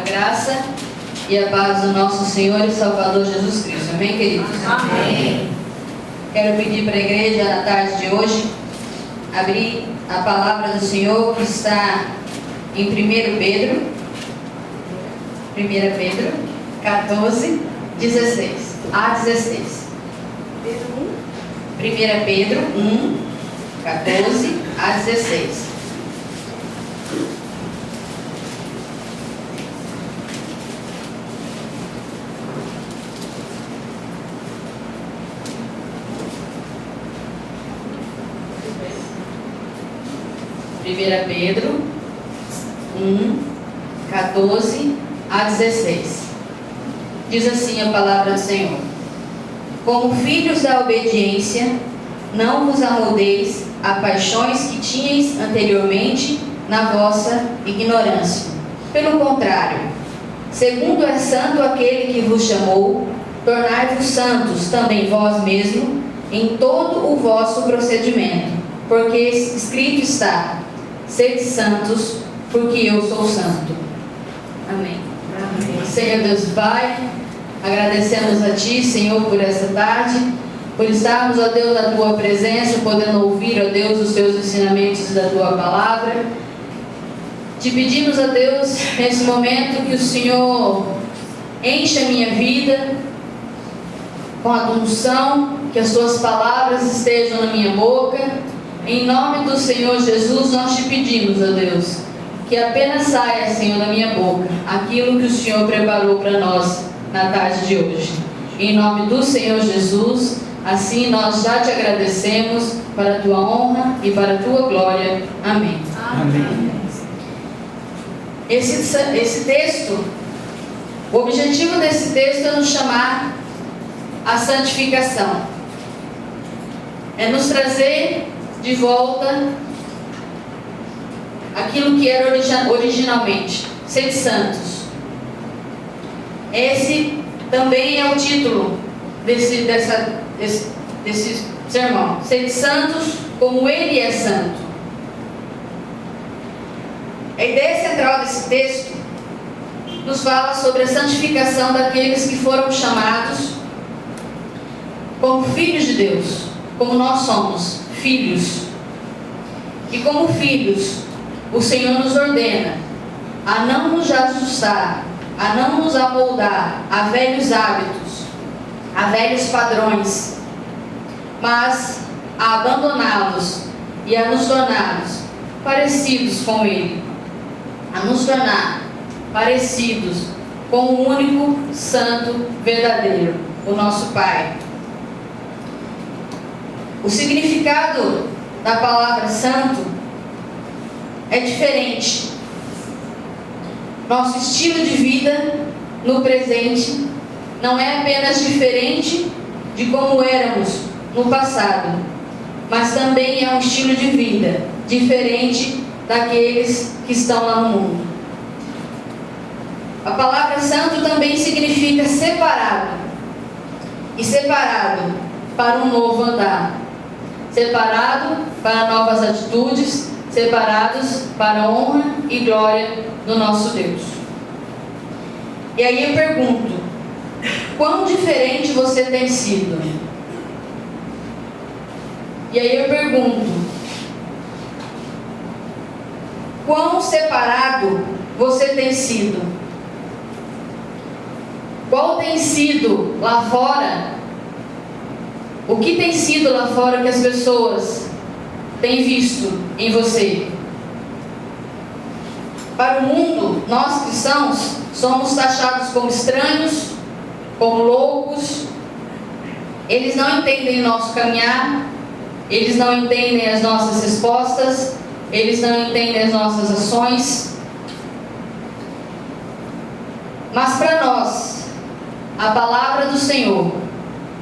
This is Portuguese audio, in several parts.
graça e a paz do nosso Senhor e Salvador Jesus Cristo. Amém, queridos? Amém. Quero pedir para a igreja na tarde de hoje abrir a palavra do Senhor que está em 1 Pedro 14, 16 a 16. 1 Pedro 1, 14 a 16. Pedro 1, 14 a 16. Diz assim a palavra do Senhor: Como filhos da obediência, não vos amoldeis a paixões que tinhais anteriormente na vossa ignorância. Pelo contrário, segundo é santo aquele que vos chamou, tornai-vos santos também vós mesmos em todo o vosso procedimento, porque escrito está: sede santos, porque eu sou santo. Amém. Amém. Senhor Deus Pai, agradecemos a Ti, Senhor, por essa tarde, por estarmos, ó Deus, na Tua presença, podendo ouvir, ó Deus, os Teus ensinamentos da Tua palavra. Te pedimos, ó Deus, nesse momento, que o Senhor encha a minha vida com a unção, que as Tuas palavras estejam na minha boca. Em nome do Senhor Jesus, nós te pedimos, ó Deus, que apenas saia, Senhor, da minha boca aquilo que o Senhor preparou para nós na tarde de hoje. Em nome do Senhor Jesus, assim nós já te agradecemos para a tua honra e para a tua glória. Amém. Amém. Esse texto, o objetivo desse texto é nos chamar à santificação, é nos trazer de volta aquilo que era originalmente, sede santos. Esse também é o título desse sermão: sede santos como Ele é santo. A ideia central desse texto nos fala sobre a santificação daqueles que foram chamados como filhos de Deus, como nós somos filhos. E como filhos, o Senhor nos ordena a não nos ajustar, a não nos amoldar a velhos hábitos, a velhos padrões, mas a abandoná-los e a nos tornarmos parecidos com Ele, a nos tornar parecidos com o único santo verdadeiro, o nosso Pai. O significado da palavra santo é diferente. Nosso estilo de vida no presente não é apenas diferente de como éramos no passado, mas também é um estilo de vida diferente daqueles que estão lá no mundo. A palavra santo também significa separado, e separado para um novo andar, separado para novas atitudes, separados para a honra e glória do nosso Deus. E aí eu pergunto: quão diferente você tem sido? E aí eu pergunto: quão separado você tem sido? Qual tem sido lá fora? O que tem sido lá fora que as pessoas têm visto em você? Para o mundo, nós cristãos somos taxados como estranhos, como loucos. Eles não entendem o nosso caminhar, eles não entendem as nossas respostas, eles não entendem as nossas ações. Mas para nós, a palavra do Senhor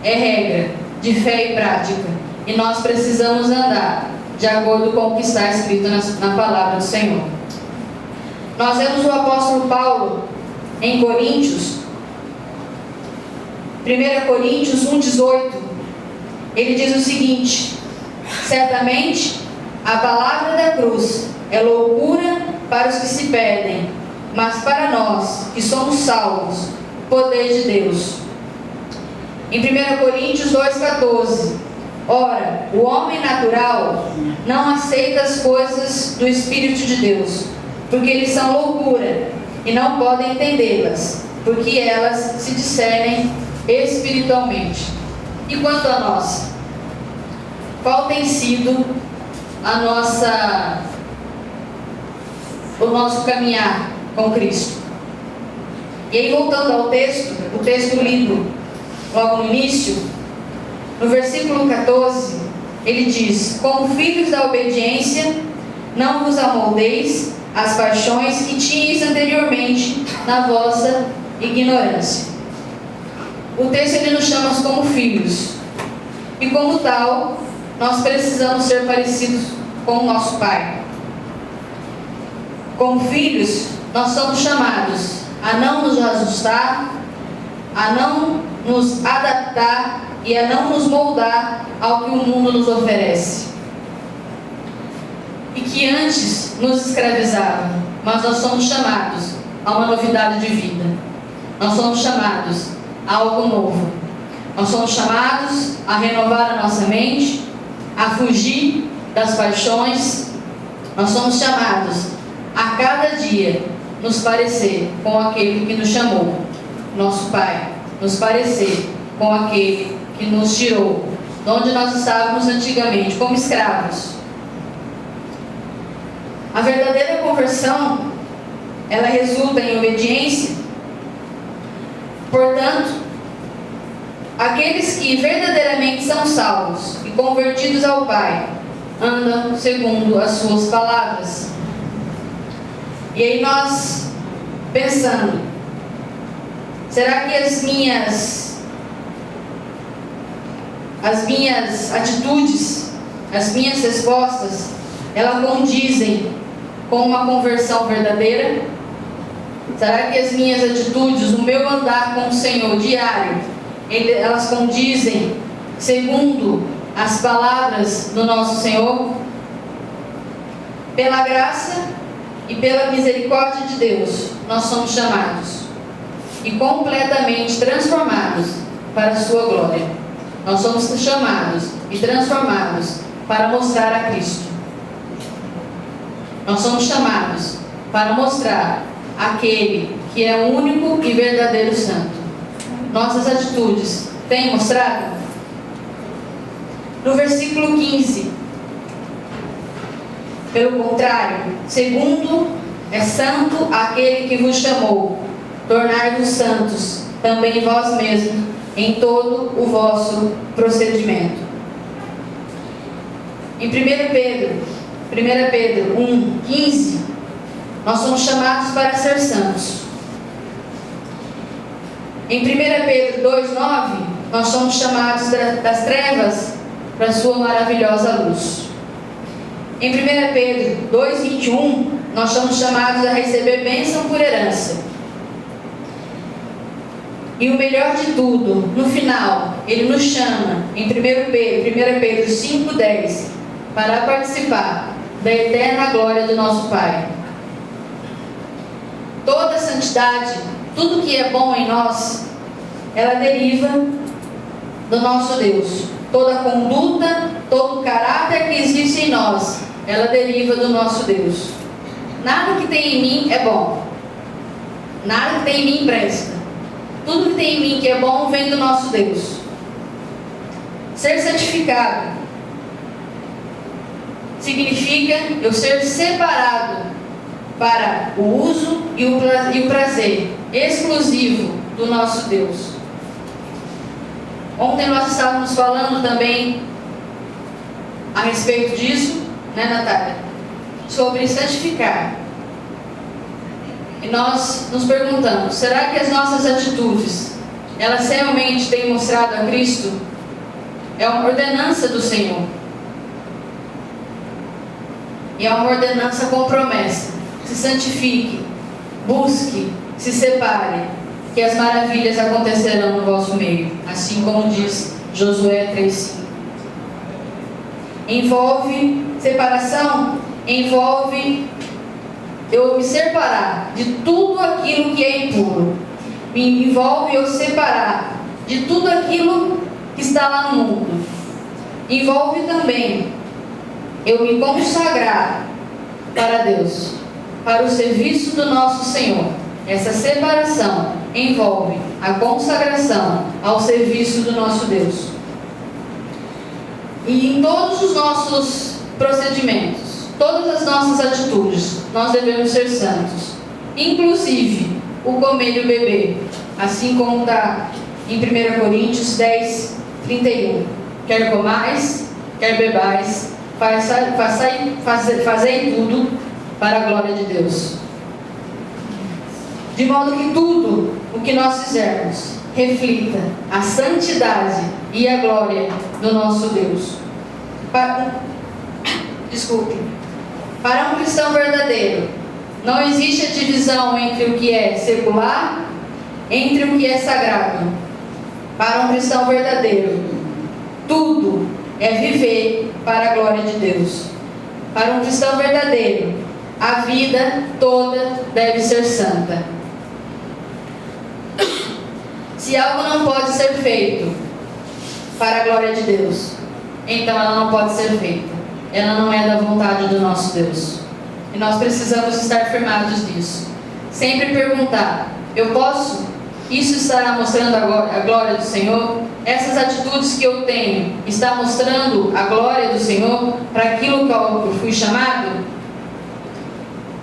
é regra de fé e prática, e nós precisamos andar de acordo com o que está escrito na palavra do Senhor. Nós vemos o apóstolo Paulo em Coríntios, 1 Coríntios 1,18. Ele diz o seguinte: certamente a palavra da cruz é loucura para os que se perdem, mas para nós que somos salvos, poder de Deus. Em 1 Coríntios 2,14: ora, o homem natural não aceita as coisas do Espírito de Deus, porque eles são loucura, e não podem entendê-las, porque elas se discernem espiritualmente. E quanto a nós? Qual tem sido o nosso caminhar com Cristo? E aí, voltando ao texto, o texto lido logo no início, no versículo 14, ele diz: como filhos da obediência, não vos amoldeis às paixões que tinhais anteriormente na vossa ignorância. O texto ele nos chama como filhos, e como tal, nós precisamos ser parecidos com o nosso Pai. Como filhos, nós somos chamados a não nos ajustar, a não nos adaptar e a não nos moldar ao que o mundo nos oferece, e que antes nos escravizava. Mas nós somos chamados a uma novidade de vida. Nós somos chamados a algo novo. Nós somos chamados a renovar a nossa mente, a fugir das paixões. Nós somos chamados a cada dia nos parecer com aquele que nos chamou, nosso Pai, nos parecer com aquele que nos tirou de onde nós estávamos antigamente, como escravos. A verdadeira conversão, ela resulta em obediência. Portanto, aqueles que verdadeiramente são salvos e convertidos ao Pai, andam segundo as suas palavras. E aí nós pensando, será que as minhas atitudes, as minhas respostas, elas condizem com uma conversão verdadeira? Será que as minhas atitudes, o meu andar com o Senhor diário, elas condizem segundo as palavras do nosso Senhor? Pela graça e pela misericórdia de Deus, nós somos chamados e completamente transformados para a sua glória. Nós somos chamados e transformados para mostrar a Cristo. Nós somos chamados para mostrar aquele que é o único e verdadeiro santo. Nossas atitudes têm mostrado? No versículo 15: pelo contrário, segundo é santo aquele que vos chamou, tornai-vos santos também vós mesmos em todo o vosso procedimento. Em 1 Pedro 1,15, nós somos chamados para ser santos. Em 1 Pedro 2,9, nós somos chamados das trevas para a sua maravilhosa luz. Em 1 Pedro 2,21, nós somos chamados a receber bênção por herança. E o melhor de tudo, no final, ele nos chama, em 1 Pedro 5,10, para participar da eterna glória do nosso Pai. Toda santidade, tudo que é bom em nós, ela deriva do nosso Deus. Toda conduta, todo caráter que existe em nós, ela deriva do nosso Deus. Nada que tem em mim é bom. Nada que tem em mim presta. Tudo que tem em mim que é bom vem do nosso Deus. Ser santificado significa eu ser separado para o uso e o prazer exclusivo do nosso Deus. Ontem nós estávamos falando também a respeito disso, né, Natália? Sobre santificar. E nós nos perguntamos, será que as nossas atitudes, elas realmente têm mostrado a Cristo? É uma ordenança do Senhor. E é uma ordenança com promessa. Se santifique, busque, se separe, que as maravilhas acontecerão no vosso meio, assim como diz Josué 3,5. Envolve separação, envolve eu me separar de tudo aquilo que é impuro. Me envolve eu separar de tudo aquilo que está lá no mundo. Envolve também eu me consagrar para Deus, para o serviço do nosso Senhor. Essa separação envolve a consagração ao serviço do nosso Deus. E em todos os nossos procedimentos, todas as nossas atitudes, nós devemos ser santos. Inclusive o comer e o beber, assim como está em 1 Coríntios 10, 31. Quer comais, quer bebais, fazei tudo para a glória de Deus. De modo que tudo o que nós fizermos reflita a santidade e a glória do nosso Deus. Para um cristão verdadeiro, não existe a divisão entre o que é secular, entre o que é sagrado. Para um cristão verdadeiro, tudo é viver para a glória de Deus. Para um cristão verdadeiro, a vida toda deve ser santa. Se algo não pode ser feito para a glória de Deus, então ela não pode ser feita. Ela não é da vontade do nosso Deus. E nós precisamos estar firmados nisso. Sempre perguntar: eu posso? Isso estará mostrando a glória do Senhor? Essas atitudes que eu tenho está mostrando a glória do Senhor para aquilo que eu fui chamado?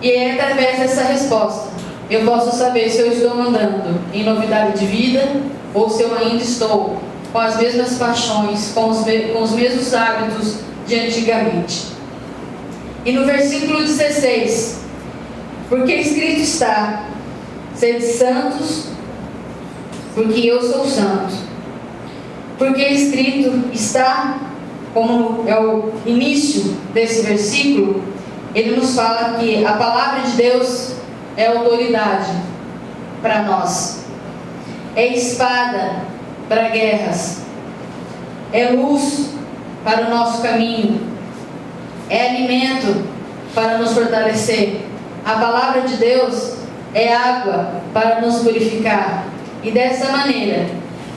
E é através dessa resposta eu posso saber se eu estou andando em novidade de vida ou se eu ainda estou com as mesmas paixões, com os mesmos hábitos de antigamente. E no versículo 16: porque escrito está: sede santos, porque eu sou santo. Porque escrito está, como é o início desse versículo, ele nos fala que a palavra de Deus é autoridade para nós, é espada para guerras, é luz para o nosso caminho, é alimento para nos fortalecer. A palavra de Deus é água para nos purificar. E dessa maneira,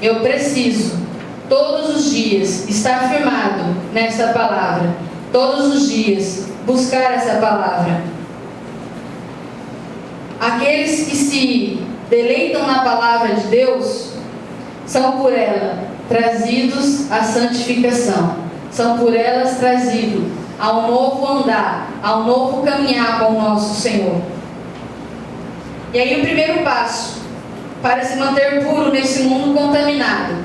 eu preciso todos os dias estar firmado nessa palavra, todos os dias buscar essa palavra. Aqueles que se deleitam na palavra de Deus são por ela trazidos à santificação, são por elas trazidos a um novo andar, a um novo caminhar com o nosso Senhor. E aí o primeiro passo para se manter puro nesse mundo contaminado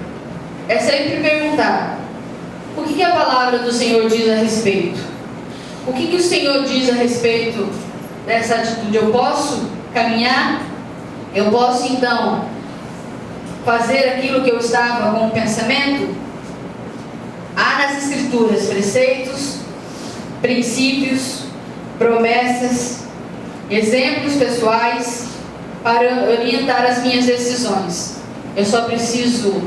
é sempre perguntar: o que a palavra do Senhor diz a respeito? O que o Senhor diz a respeito dessa atitude? Eu posso caminhar? Eu posso então fazer aquilo que eu estava com o pensamento? Há nas Escrituras preceitos, princípios, promessas, exemplos pessoais para orientar as minhas decisões. Eu só preciso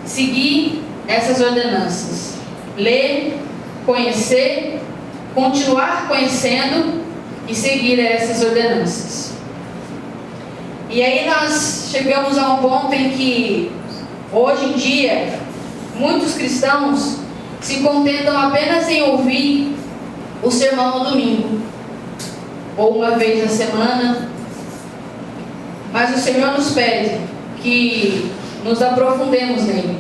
seguir essas ordenanças, ler, conhecer, continuar conhecendo e seguir essas ordenanças. E aí nós chegamos a um ponto em que hoje em dia muitos cristãos se contentam apenas em ouvir o sermão no domingo ou uma vez na semana, mas o Senhor nos pede que nos aprofundemos nele,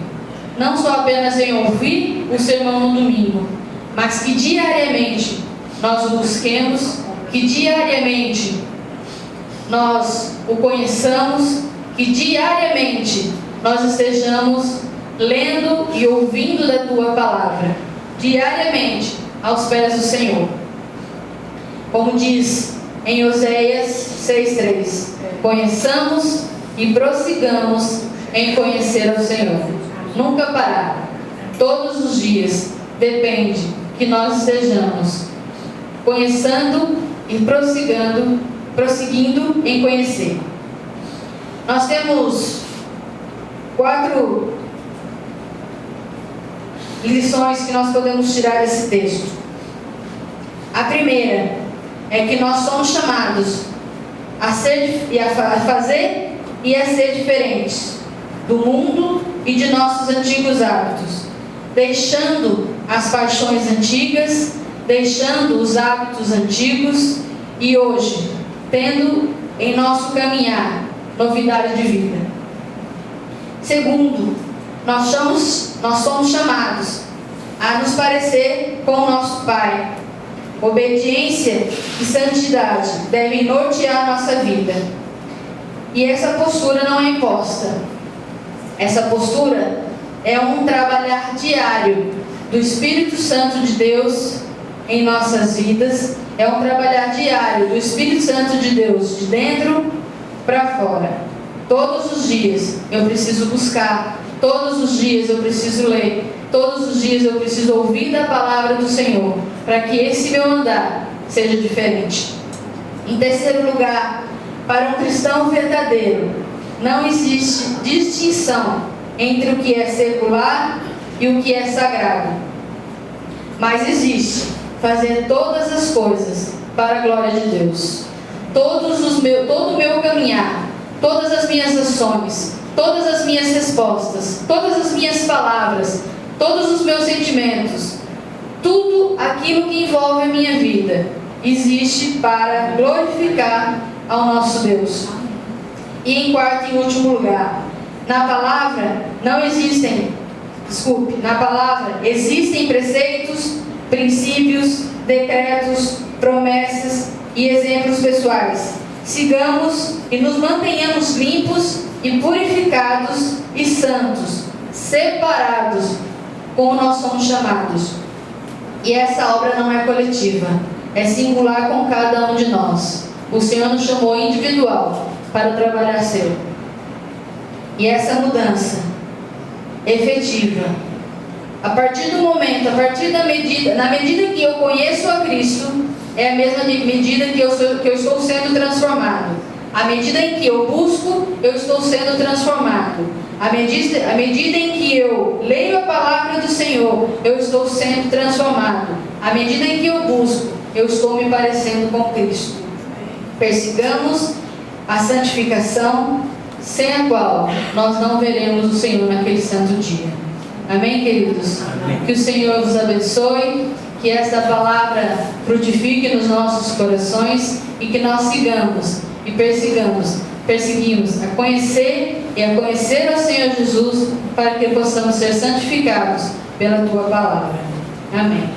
não só apenas em ouvir o sermão no domingo, mas que diariamente nós o busquemos, que diariamente nós o conheçamos, que diariamente nós estejamos lendo e ouvindo da Tua Palavra, diariamente aos pés do Senhor. Como diz em Oséias 6,3: conheçamos e prossigamos em conhecer ao Senhor. Nunca parar, todos os dias, depende que nós estejamos conhecendo e prosseguindo em conhecer. Nós temos 4 lições que nós podemos tirar desse texto. A primeira é que nós somos chamados a fazer e a ser diferentes do mundo e de nossos antigos hábitos, deixando as paixões antigas, deixando os hábitos antigos e hoje tendo em nosso caminhar novidade de vida. Segundo, nós somos chamados a nos parecer com o nosso Pai. Obediência e santidade devem nortear nossa vida. E essa postura não é imposta. Essa postura é um trabalhar diário do Espírito Santo de Deus em nossas vidas. É um trabalhar diário do Espírito Santo de Deus de dentro para fora. Todos os dias eu preciso buscar, todos os dias eu preciso ler, todos os dias eu preciso ouvir da palavra do Senhor, para que esse meu andar seja diferente. Em terceiro lugar, para um cristão verdadeiro, não existe distinção entre o que é secular e o que é sagrado. Mas existe fazer todas as coisas para a glória de Deus. Todo o meu caminhar, todas as minhas ações, todas as minhas respostas, todas as minhas palavras, todos os meus sentimentos, tudo aquilo que envolve a minha vida, existe para glorificar ao nosso Deus. E em quarto e último lugar, na palavra existem preceitos, princípios, decretos, promessas e exemplos pessoais. Sigamos e nos mantenhamos limpos e purificados e santos, separados, como nós somos chamados. E essa obra não é coletiva, é singular com cada um de nós. O Senhor nos chamou individual para o trabalhar seu. E essa mudança efetiva, a partir do momento, na medida que eu conheço a Cristo, é a mesma medida que eu estou sendo transformado. À medida em que eu busco, eu estou sendo transformado. À medida em que eu leio a palavra do Senhor, eu estou sendo transformado. À medida em que eu busco, eu estou me parecendo com Cristo. Persigamos a santificação, sem a qual nós não veremos o Senhor naquele santo dia. Amém, queridos? Amém. Que o Senhor vos abençoe, que esta palavra frutifique nos nossos corações e que nós sigamos e perseguimos a conhecer ao Senhor Jesus, para que possamos ser santificados pela Tua palavra. Amém.